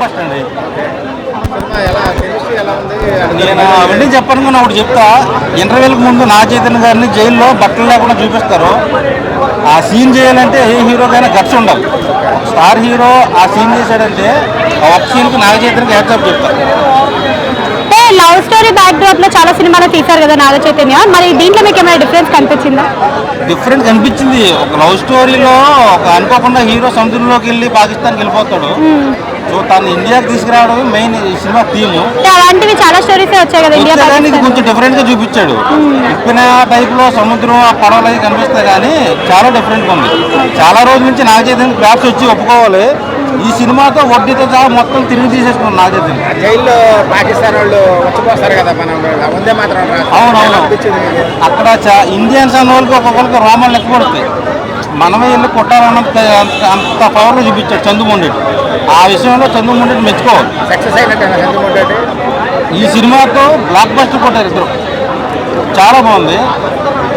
Buster అండి. ఎలా ఉంది? నేను అవన్నీ చెప్పాను ఒకటి చెప్తా. ఇంటర్వ్యూలకు ముందు నా చైతన్య గారిని జైల్లో బట్టలు లేకుండా చూపిస్తారు. ఆ సీన్ చేయాలంటే ఏ హీరోకైనా గట్స్ ఉండాలి. స్టార్ హీరో ఆ సీన్ చేశాడంటే ఆ ఒక్క సీన్కి నాగ చైతన్యకి హ్యాట్సాప్ చెప్తారు. లవ్ స్టోరీ బ్యాక్ డ్రాప్ లో చాలా సినిమాలు తీశారు కదా నాగ చైతన్య, మరి దీంట్లో మీకు ఏమైనా డిఫరెన్స్ కనిపించిందా? డిఫరెంట్ కనిపించింది. ఒక లవ్ స్టోరీలో ఒక అనుకోకుండా హీరో సముద్రంలోకి వెళ్ళి పాకిస్తాన్కి వెళ్ళిపోతాడు. సో తను ఇండియాకి తీసుకురావడం మెయిన్ ఈ సినిమా థీమ్. అలాంటివి చాలా స్టోరీస్ వచ్చాయి కదా ఇండియా, కొంచెం డిఫరెంట్ గా చూపించాడు. ఇప్పిన టైప్ లో సముద్రం ఆ పడవలు అవి కనిపిస్తాయి కానీ చాలా డిఫరెంట్ గా ఉంది. చాలా రోజుల నుంచి నాగ చైతన్య క్రాఫ్ట్స్ వచ్చి ఒప్పుకోవాలి. ఈ సినిమాతో వడ్డీతో సహా మొత్తం తిరిగి తీసేసుకున్నాం నాగ చైతన్య. జైల్లో పాకిస్తాన్ వాళ్ళు వచ్చిపోస్తారు కదా, మనం వందే మాత్రం. అవునవును. అక్కడ ఇండియన్స్ అన్న వాళ్ళకి ఒక్కొక్కరికి రోమాలు లెక్క పడుతాయి. మనమే వెళ్ళి కొట్టాలన్నంత అంత పవర్లో చూపించాడు చందుమొండెడ్డి. ఆ విషయంలో చందుమొండెడ్డి మెచ్చుకోవాలి. సక్సెస్ అయినట్టు చంద్రమోహన్. ఈ సినిమాతో బ్లాక్ బస్టర్ కొట్టారు ఇద్దరు. చాలా బాగుంది.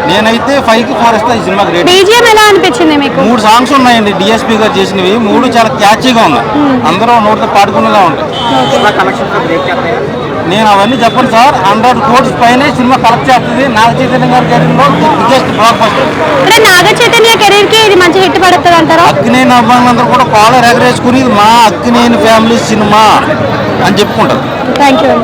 నేనైతే 5కి 4 ఇస్తా. ఈ సినిమాకి రేట్. బీజిఎం ఎలా అనిపించింది మీకు? 3 సాంగ్స్ ఉన్నాయండి డిఎస్పీ గారు చేసినవి. 3 చాలా క్యాచీగా ఉన్నాయి. అందరూ నోటితో పాడుకునేలా ఉంటాయి. నేను అవన్నీ చెప్పను సార్. 100 crores పైన సినిమా కలెక్ట్ చేస్తుంది. నాగ చైతన్య గారి కెరీర్లో బిగ్గెస్ట్ బ్లాక్ బస్టర్. అంటే నాగ చైతన్య కెరీర్ కి ఇది మంచి హిట్ పడుతుంది అంటారా? అక్కినేని అభిమానులందరూ కూడా కాలర్ ఎగరేసుకుని మా అక్కినేని ఫ్యామిలీ సినిమా అని చెప్పుకుంటారు. Thank you.